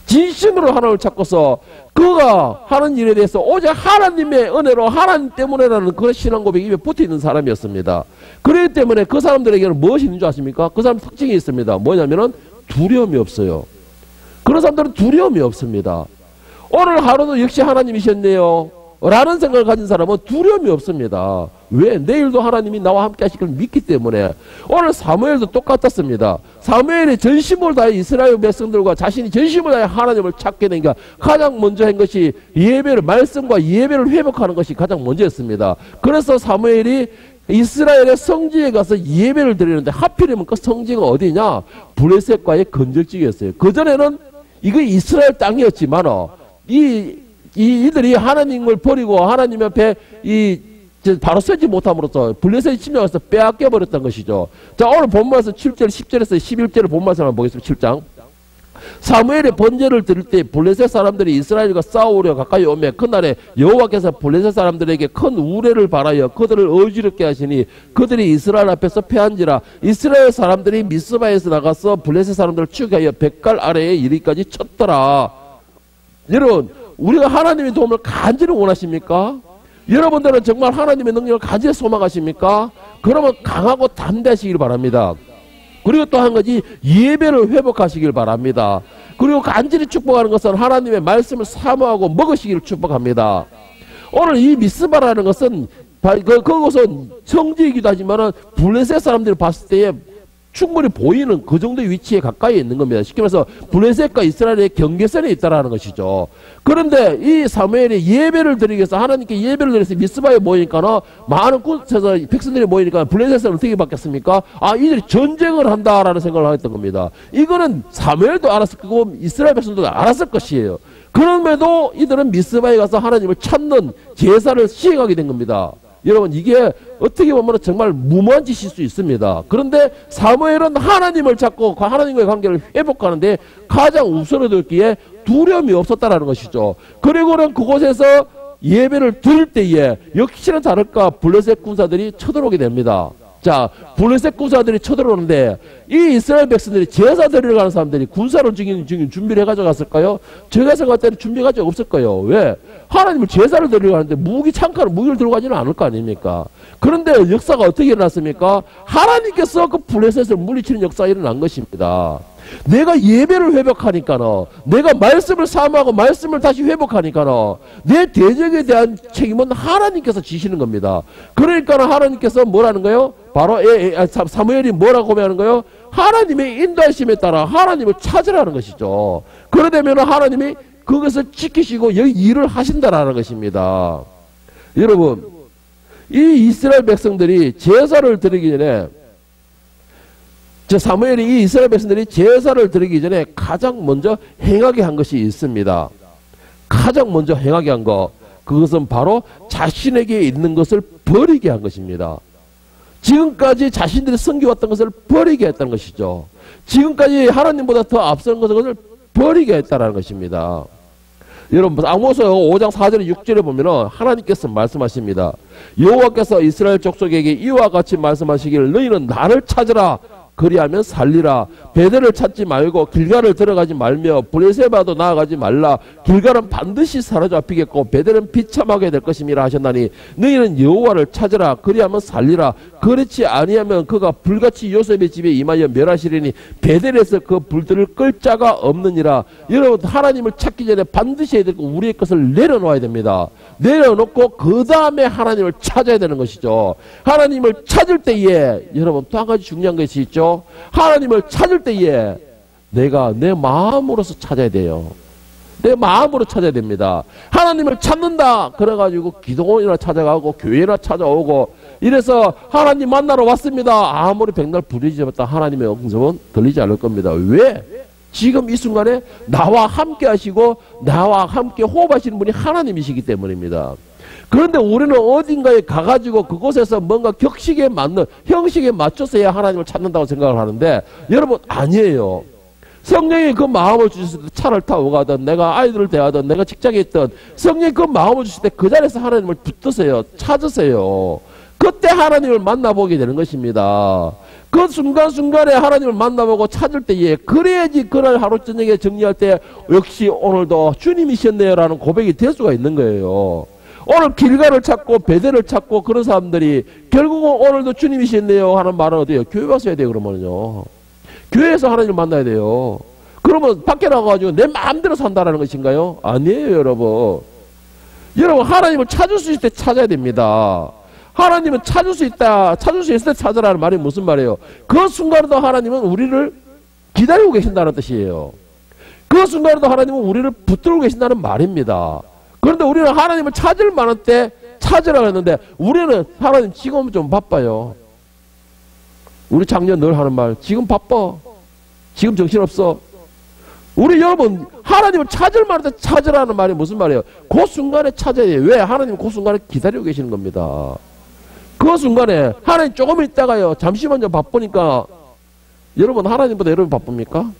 진심으로 하나님을 찾고서 그가 하는 일에 대해서 오직 하나님의 은혜로 하나님 때문에라는 그런 신앙 고백이 입에 붙어있는 사람이었습니다. 그렇기 때문에 그 사람들에게는 무엇이 있는 줄 아십니까? 그 사람 특징이 있습니다. 뭐냐면은 두려움이 없어요. 그런 사람들은 두려움이 없습니다. 오늘 하루도 역시 하나님이셨네요 라는 생각을 가진 사람은 두려움이 없습니다. 왜? 내일도 하나님이 나와 함께 하실 걸 믿기 때문에. 오늘 사무엘도 똑같았습니다. 사무엘이 전심을 다해 이스라엘 백성들과 자신이 전심을 다해 하나님을 찾게 되니까 가장 먼저 한 것이 예배를, 말씀과 예배를 회복하는 것이 가장 먼저였습니다. 그래서 사무엘이 이스라엘의 성지에 가서 예배를 드리는데 하필이면 그 성지가 어디냐? 블레셋과의 건적지였어요. 그전에는 이거 이스라엘 땅이었지만 이들이 하나님을 버리고 하나님 앞에 바로 서지 못함으로써 블레셋이 침략해서 빼앗겨 버렸던 것이죠. 자, 오늘 본문에서 7절, 10절에서 11절을 본문에서 한번 보겠습니다. 7장. 사무엘의 번제를 드릴 때 블레셋 사람들이 이스라엘과 싸우려 가까이 오매 그날에 여호와께서 블레셋 사람들에게 큰 우레를 발하여 그들을 어지럽게 하시니 그들이 이스라엘 앞에서 패한지라. 이스라엘 사람들이 미스바에서 나가서 블레셋 사람들을 추격하여 뱃갈 아래에 이르기까지 쳤더라. 여러분 우리가 하나님의 도움을 간절히 원하십니까? 여러분들은 정말 하나님의 능력을 간절히 소망하십니까? 그러면 강하고 담대하시길 바랍니다. 그리고 또 한 가지 예배를 회복하시길 바랍니다. 그리고 간절히 축복하는 것은 하나님의 말씀을 사모하고 먹으시기를 축복합니다. 오늘 이 미스바라는 것은 그것은 성지이기도 하지만 블레셋 사람들이 봤을 때에 충분히 보이는 그 정도의 위치에 가까이 있는 겁니다. 쉽게 말해서 블레셋과 이스라엘의 경계선에 있다라는 것이죠. 그런데 이 사무엘이 예배를 드리기 위해서 하나님께 예배를 드려서 미스바에 모이니까 많은 곳에서 백성들이 모이니까 블레셋은 어떻게 바뀌었습니까? 아, 이들이 전쟁을 한다라는 생각을 했던 겁니다. 이거는 사무엘도 알았을 거고 이스라엘 백성들도 알았을 것이에요. 그럼에도 이들은 미스바에 가서 하나님을 찾는 제사를 시행하게 된 겁니다. 여러분 이게 어떻게 보면 정말 무모한 짓일 수 있습니다. 그런데 사무엘은 하나님을 찾고 하나님과의 관계를 회복하는데 가장 우선해뒀기에 두려움이 없었다라는 것이죠. 그리고는 그곳에서 예배를 드릴 때에 역시나 다를까 블레셋 군사들이 쳐들어오게 됩니다. 자, 블레셋 군사들이 쳐들어오는데 이 이스라엘 백성들이 제사 드리러 가는 사람들이 군사를 준비를 해가지고 갔을까요? 제가 생각할 때는 준비가 가지고 없을 거예요. 왜? 하나님을 제사를 드리러 가는데 무기를 들고 가지는 않을 거 아닙니까? 그런데 역사가 어떻게 일어났습니까? 하나님께서 그 블레셋을 물리치는 역사가 일어난 것입니다. 내가 예배를 회복하니까는, 내가 말씀을 사모하고 말씀을 다시 회복하니까는 내 대적에 대한 책임은 하나님께서 지시는 겁니다. 그러니까 하나님께서 뭐라는 거예요? 바로 사무엘이 뭐라고 고백하는 거예요? 하나님의 인도하심에 따라 하나님을 찾으라는 것이죠. 그러되면 하나님이 그것을 지키시고 여기 일을 하신다라는 것입니다. 여러분, 이 이스라엘 백성들이 제사를 드리기 전에, 사무엘이 이 이스라엘 백성들이 제사를 드리기 전에 가장 먼저 행하게 한 것이 있습니다. 가장 먼저 행하게 한 것, 그것은 바로 자신에게 있는 것을 버리게 한 것입니다. 지금까지 자신들이 섬겨왔던 것을 버리게 했다는 것이죠. 지금까지 하나님보다 더 앞선 것을 버리게 했다는 것입니다. 여러분 아모스 5장 4절에 6절에 보면은 하나님께서 말씀하십니다. 여호와께서 이스라엘 족속에게 이와 같이 말씀하시기를 너희는 나를 찾으라 그리하면 살리라. 베델을 찾지 말고 길갈을 들어가지 말며 브레세바도 나아가지 말라. 길갈은 반드시 사로잡히겠고 베델은 비참하게 될 것임이라 하셨나니 너희는 여호와를 찾으라 그리하면 살리라. 그렇지 아니하면 그가 불같이 요셉의 집에 임하여 멸하시리니 베델에서 그 불들을 끌 자가 없느니라. 여러분 하나님을 찾기 전에 반드시 해야 되고 우리의 것을 내려놓아야 됩니다. 내려놓고 그 다음에 하나님을 찾아야 되는 것이죠. 하나님을 찾을 때에 여러분 또 한 가지 중요한 것이 있죠. 하나님을 찾을 때에 내가 내 마음으로서 찾아야 돼요. 내 마음으로 찾아야 됩니다. 하나님을 찾는다 그래가지고 기도원이나 찾아가고 교회나 찾아오고 이래서 하나님 만나러 왔습니다. 아무리 백날 부르짖었다 하나님의 음성은 들리지 않을 겁니다. 왜? 지금 이 순간에 나와 함께 하시고 나와 함께 호흡하시는 분이 하나님이시기 때문입니다. 그런데 우리는 어딘가에 가가지고 그곳에서 뭔가 격식에 맞는 형식에 맞춰서야 하나님을 찾는다고 생각을 하는데 여러분 아니에요. 성령이 그 마음을 주실 때 차를 타고 가든 내가 아이들을 대하든 내가 직장에 있든 성령이 그 마음을 주실 때 그 자리에서 하나님을 붙드세요. 찾으세요. 그때 하나님을 만나보게 되는 것입니다. 그 순간순간에 하나님을 만나보고 찾을 때에 그래야지 그날 하루 저녁에 정리할 때 역시 오늘도 주님이셨네요 라는 고백이 될 수가 있는 거예요. 오늘 길갈을 찾고 베델을 찾고 그런 사람들이 결국은 오늘도 주님이셨네요 하는 말은 어때요? 교회 와서 해야 돼요. 그러면요 교회에서 하나님을 만나야 돼요. 그러면 밖에 나가가지고 내 마음대로 산다라는 것인가요? 아니에요. 여러분 하나님을 찾을 수 있을 때 찾아야 됩니다. 하나님은 찾을 수 있다 찾을 수 있을 때 찾으라는 말이 무슨 말이에요? 그 순간에도 하나님은 우리를 기다리고 계신다는 뜻이에요. 그 순간에도 하나님은 우리를 붙들고 계신다는 말입니다. 그런데 우리는 하나님을 찾을 만한 때 찾으라고 했는데 우리는 하나님 지금 좀 바빠요. 우리 작년 늘 하는 말 지금 바빠. 지금 정신없어. 우리 여러분 하나님을 찾을 만한 때 찾으라는 말이 무슨 말이에요? 그 순간에 찾아야 돼요. 왜? 하나님은 그 순간에 기다리고 계시는 겁니다. 그 순간에 하나님 조금 있다가요. 잠시만 좀 바쁘니까 여러분 하나님보다 여러분 바쁩니까?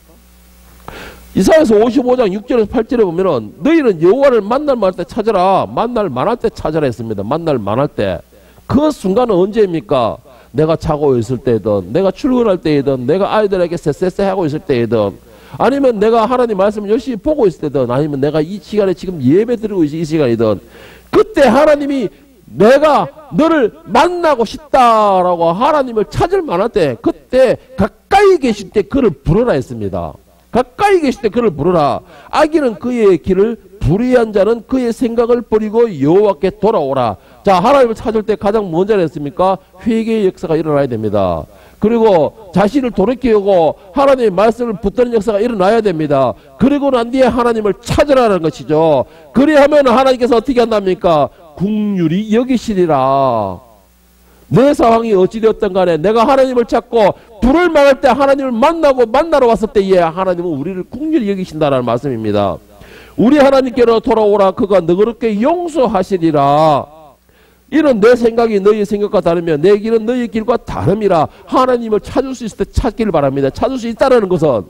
이사야서 55장 6절에서 8절에 보면은 너희는 여호와를 만날 만할 때 찾아라. 만날 만할 때 찾아라 했습니다. 만날 만할 때. 그 순간은 언제입니까? 내가 자고 있을 때든 내가 출근할 때이든 내가 아이들에게 쎄쎄쎄 하고 있을 때이든 아니면 내가 하나님 말씀을 열심히 보고 있을 때든 아니면 내가 이 시간에 지금 예배 드리고 있을 이 시간이든 그때 하나님이 내가 너를 만나고 싶다라고 하나님을 찾을 만할 때 그때 가까이 계실 때 그를 부르라 했습니다. 가까이 계실 때 그를 부르라. 악인은 그의 길을 불의한 자는 그의 생각을 버리고 여호와께 돌아오라. 자 하나님을 찾을 때 가장 먼저 했습니까? 회개의 역사가 일어나야 됩니다. 그리고 자신을 돌이키고 하나님의 말씀을 붙드는 역사가 일어나야 됩니다. 그리고 난 뒤에 하나님을 찾으라는 것이죠. 그리하면 하나님께서 어떻게 한답니까? 긍휼히 여기시리라. 내 상황이 어찌되었든 간에 내가 하나님을 찾고 불을 막을 때 하나님을 만나러 왔을 때에 하나님은 우리를 긍휼히 여기신다는 말씀입니다. 우리 하나님께로 돌아오라. 그가 너그럽게 용서하시리라. 이는 내 생각이 너희 생각과 다르며 내 길은 너희 길과 다름이라. 하나님을 찾을 수 있을 때 찾기를 바랍니다. 찾을 수 있다는 것은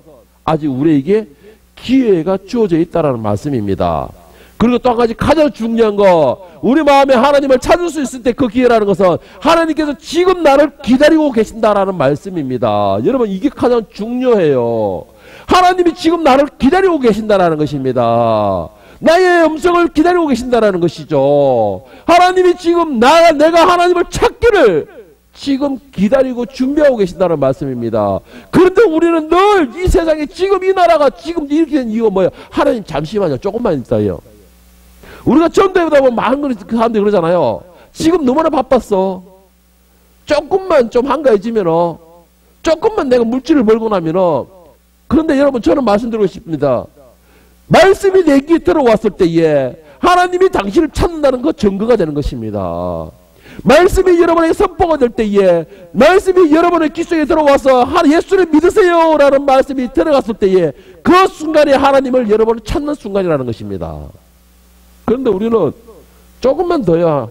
아직 우리에게 기회가 주어져 있다는 말씀입니다. 그리고 또 한 가지 가장 중요한 거 우리 마음에 하나님을 찾을 수 있을 때 그 기회라는 것은 하나님께서 지금 나를 기다리고 계신다라는 말씀입니다. 여러분 이게 가장 중요해요. 하나님이 지금 나를 기다리고 계신다라는 것입니다. 나의 음성을 기다리고 계신다라는 것이죠. 하나님이 지금 내가 하나님을 찾기를 지금 기다리고 준비하고 계신다는 말씀입니다. 그런데 우리는 늘 이 세상에 지금 이 나라가 지금 이렇게 된 이유가 뭐예요? 하나님 잠시만요. 조금만 있다요. 우리가 전도해보다 보면 많은 사람들이 그러잖아요. 지금 너무나 바빴어. 조금만 좀 한가해지면은 조금만 내가 물질을 벌고 나면은 그런데 여러분 저는 말씀드리고 싶습니다. 말씀이 내 귀에 들어왔을 때에 하나님이 당신을 찾는다는 그 증거가 되는 것입니다. 말씀이 여러분에게 선포가 될 때에 말씀이 여러분의 귀 속에 들어와서 예수를 믿으세요 라는 말씀이 들어갔을 때에 그 순간에 하나님을 여러분을 찾는 순간이라는 것입니다. 그런데 우리는 조금만 더야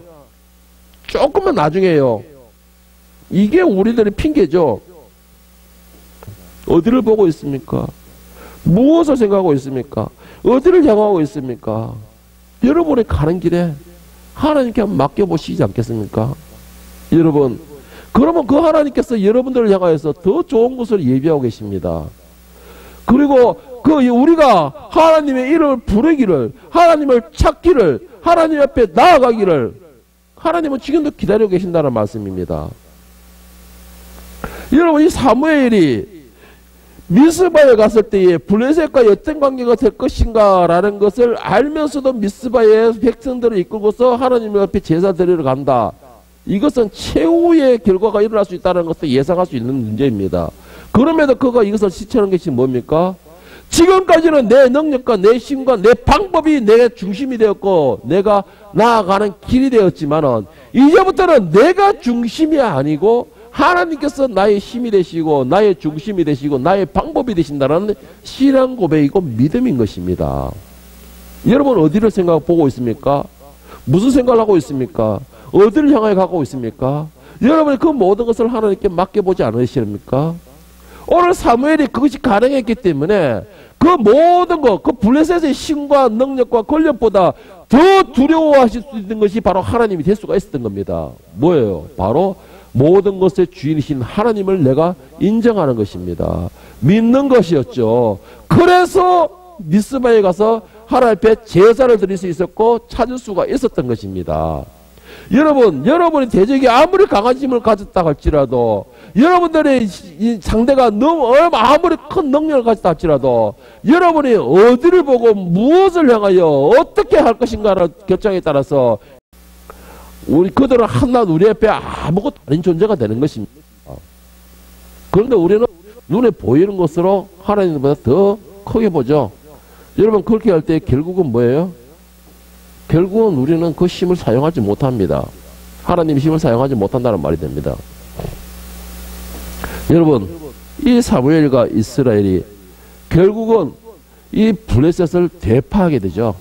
조금만 나중에요. 이게 우리들의 핑계죠. 어디를 보고 있습니까? 무엇을 생각하고 있습니까? 어디를 향하고 있습니까? 여러분의 가는 길에 하나님께 한번 맡겨보시지 않겠습니까? 여러분, 그러면 그 하나님께서 여러분들을 향하여서 더 좋은 것을 예비하고 계십니다. 그리고 우리가 하나님의 이름을 부르기를, 하나님을 찾기를, 하나님 앞에 나아가기를 하나님은 지금도 기다리고 계신다는 말씀입니다. 여러분, 이 사무엘이 미스바에 갔을 때에 블레셋과 어떤 관계가 될 것인가 라는 것을 알면서도 미스바의 백성들을 이끌고서 하나님 앞에 제사 드리러 간다. 이것은 최후의 결과가 일어날 수 있다는 것을 예상할 수 있는 문제입니다. 그럼에도 그가 이것을 시체하는 것이 뭡니까? 지금까지는 내 능력과 내 힘과 내 방법이 내 중심이 되었고 내가 나아가는 길이 되었지만은 이제부터는 내가 중심이 아니고 하나님께서 나의 힘이 되시고 나의 중심이 되시고 나의 방법이 되신다는 신앙 고백이고 믿음인 것입니다. 여러분 어디를 보고 있습니까? 무슨 생각을 하고 있습니까? 어디를 향하여 가고 있습니까? 여러분이 그 모든 것을 하나님께 맡겨보지 않으십니까? 오늘 사무엘이 그것이 가능했기 때문에 그 모든 것, 그 블레셋의 힘과 능력과 권력보다 더 두려워하실 수 있는 것이 바로 하나님이 될 수가 있었던 겁니다. 뭐예요? 바로 모든 것의 주인이신 하나님을 내가 인정하는 것입니다. 믿는 것이었죠. 그래서 미스바에 가서 하나님 앞에 제사를 드릴 수 있었고 찾을 수가 있었던 것입니다. 여러분, 여러분의 대적이 아무리 강한 힘을 가졌다 할지라도 여러분들의 상대가 아무리 큰 능력을 가졌다 할지라도 여러분이 어디를 보고 무엇을 향하여 어떻게 할 것인가를 결정에 따라서 그들은 한낱 우리 앞에 아무것도 아닌 존재가 되는 것입니다. 그런데 우리는 눈에 보이는 것으로 하나님보다 더 크게 보죠. 여러분 그렇게 할 때 결국은 뭐예요? 결국은 우리는 그 힘을 사용하지 못합니다. 하나님 힘을 사용하지 못한다는 말이 됩니다. 여러분 이 사무엘과 이스라엘이 결국은 이 블레셋을 대파하게 되죠.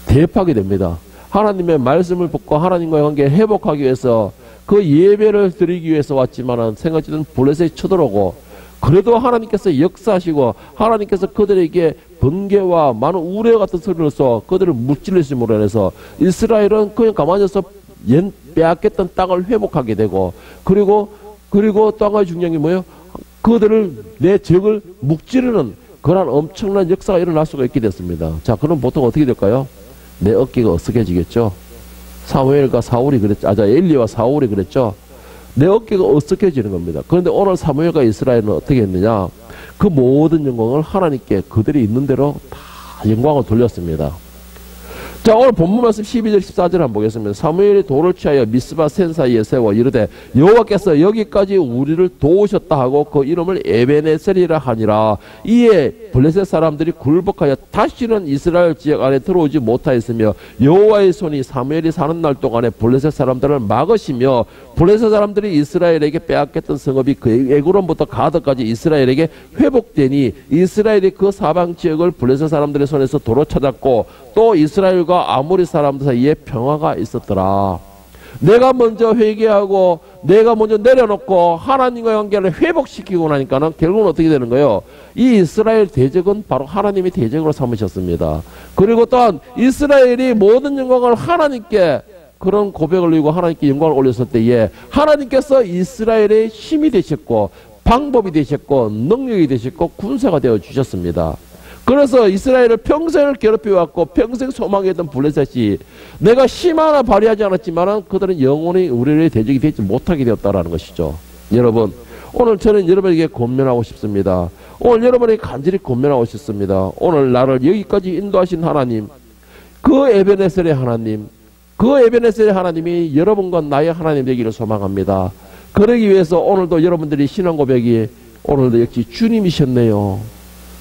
대파하게 됩니다. 하나님의 말씀을 듣고 하나님과의 관계를 회복하기 위해서 그 예배를 드리기 위해서 왔지만은 생각지는 블레셋이 쳐들어오고 그래도 하나님께서 역사하시고 하나님께서 그들에게 번개와 많은 우레 같은 소리를 써 그들을 무찔러심으로 인해서 이스라엘은 그냥 가만히 있어서 빼앗겼던 땅을 회복하게 되고 그리고 또 한 가지 중요한 게 뭐예요? 그들을 내 적을 묵찌르는 그런 엄청난 역사가 일어날 수가 있게 됐습니다. 자, 그럼 보통 어떻게 될까요? 내 어깨가 어색해지겠죠. 사무엘과 사울이 그랬죠. 엘리와 사울이 그랬죠. 내 어깨가 어색해지는 겁니다. 그런데 오늘 사무엘과 이스라엘은 어떻게 했느냐? 그 모든 영광을 하나님께 그들이 있는 대로 다 영광을 돌렸습니다. 자, 오늘 본문 말씀 12절 14절 한번 보겠습니다. 사무엘이 돌을 취하여 미스바 센 사이에 세워 이르되 여호와께서 여기까지 우리를 도우셨다 하고 그 이름을 에베네셀이라 하니라. 이에 블레셋 사람들이 굴복하여 다시는 이스라엘 지역 안에 들어오지 못하였으며 여호와의 손이 사무엘이 사는 날 동안에 블레셋 사람들을 막으시며 블레셋 사람들이 이스라엘에게 빼앗겼던 성읍이 그 에그론부터 가드까지 이스라엘에게 회복되니 이스라엘이 그 사방 지역을 블레셋 사람들의 손에서 도로 찾았고 또 이스라엘과 아모리 사람들 사이에 평화가 있었더라. 내가 먼저 회개하고 내가 먼저 내려놓고 하나님과의 관계를 회복시키고 나니까는 결국은 어떻게 되는 거예요? 이 이스라엘 대적은 바로 하나님의 대적으로 삼으셨습니다. 그리고 또한 이스라엘이 모든 영광을 하나님께 그런 고백을 올리고 하나님께 영광을 올렸을 때에 하나님께서 이스라엘의 힘이 되셨고 방법이 되셨고 능력이 되셨고 군사가 되어 주셨습니다. 그래서 이스라엘을 평생을 괴롭혀왔고 평생 소망했던 블레셋이 내가 힘 하나 발휘하지 않았지만 그들은 영원히 우리의 대적이 되지 못하게 되었다는 것이죠. 여러분 오늘 저는 여러분에게 권면하고 싶습니다. 오늘 여러분에게 간절히 권면하고 싶습니다. 오늘 나를 여기까지 인도하신 하나님, 그 에베네셀의 하나님, 그 에베네셀의 하나님이 여러분과 나의 하나님 되기를 소망합니다. 그러기 위해서 오늘도 여러분들이 신앙 고백이 오늘도 역시 주님이셨네요.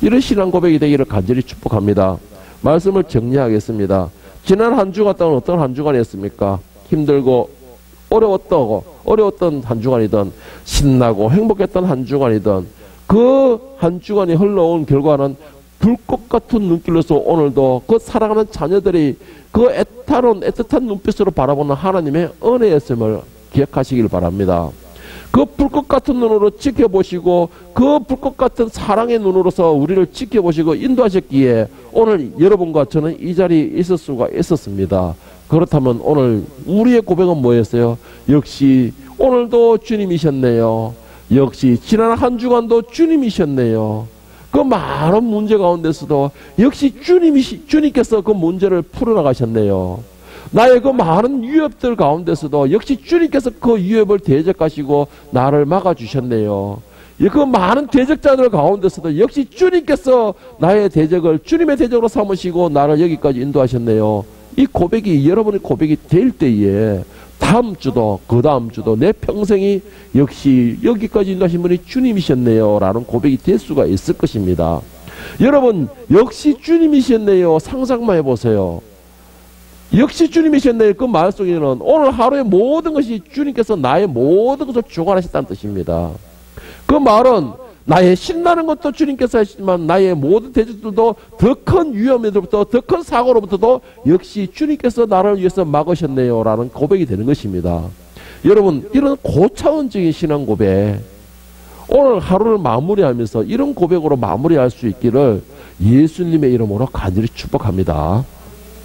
이런 신앙 고백이 되기를 간절히 축복합니다. 말씀을 정리하겠습니다. 지난 한 주간 동안 어떤 한 주간이었습니까? 힘들고 어려웠던 한 주간이든 신나고 행복했던 한 주간이든 그 한 주간이 흘러온 결과는 불꽃 같은 눈길로서 오늘도 그 사랑하는 자녀들이 그 애타로운 애틋한 눈빛으로 바라보는 하나님의 은혜였음을 기억하시길 바랍니다. 그 불꽃 같은 눈으로 지켜보시고 그 불꽃 같은 사랑의 눈으로서 우리를 지켜보시고 인도하셨기에 오늘 여러분과 저는 이 자리에 있을 수가 있었습니다. 그렇다면 오늘 우리의 고백은 뭐였어요? 역시 오늘도 주님이셨네요. 역시 지난 한 주간도 주님이셨네요. 그 많은 문제 가운데서도 역시 주님께서 그 문제를 풀어나가셨네요. 나의 그 많은 위협들 가운데서도 역시 주님께서 그 위협을 대적하시고 나를 막아주셨네요. 그 많은 대적자들 가운데서도 역시 주님께서 나의 대적을 주님의 대적으로 삼으시고 나를 여기까지 인도하셨네요. 이 고백이 여러분의 고백이 될 때에 다음 주도 그 다음 주도 내 평생이 역시 여기까지 인도하신 분이 주님이셨네요 라는 고백이 될 수가 있을 것입니다. 여러분 역시 주님이셨네요 상상만 해보세요. 역시 주님이셨네요. 그 말 속에는 오늘 하루의 모든 것이 주님께서 나의 모든 것을 주관하셨다는 뜻입니다. 그 말은 나의 신나는 것도 주님께서 하시지만 나의 모든 대적들도 더 큰 위험에서부터 더 큰 사고로부터도 역시 주님께서 나를 위해서 막으셨네요 라는 고백이 되는 것입니다. 여러분 이런 고차원적인 신앙 고백 오늘 하루를 마무리하면서 이런 고백으로 마무리할 수 있기를 예수님의 이름으로 간절히 축복합니다.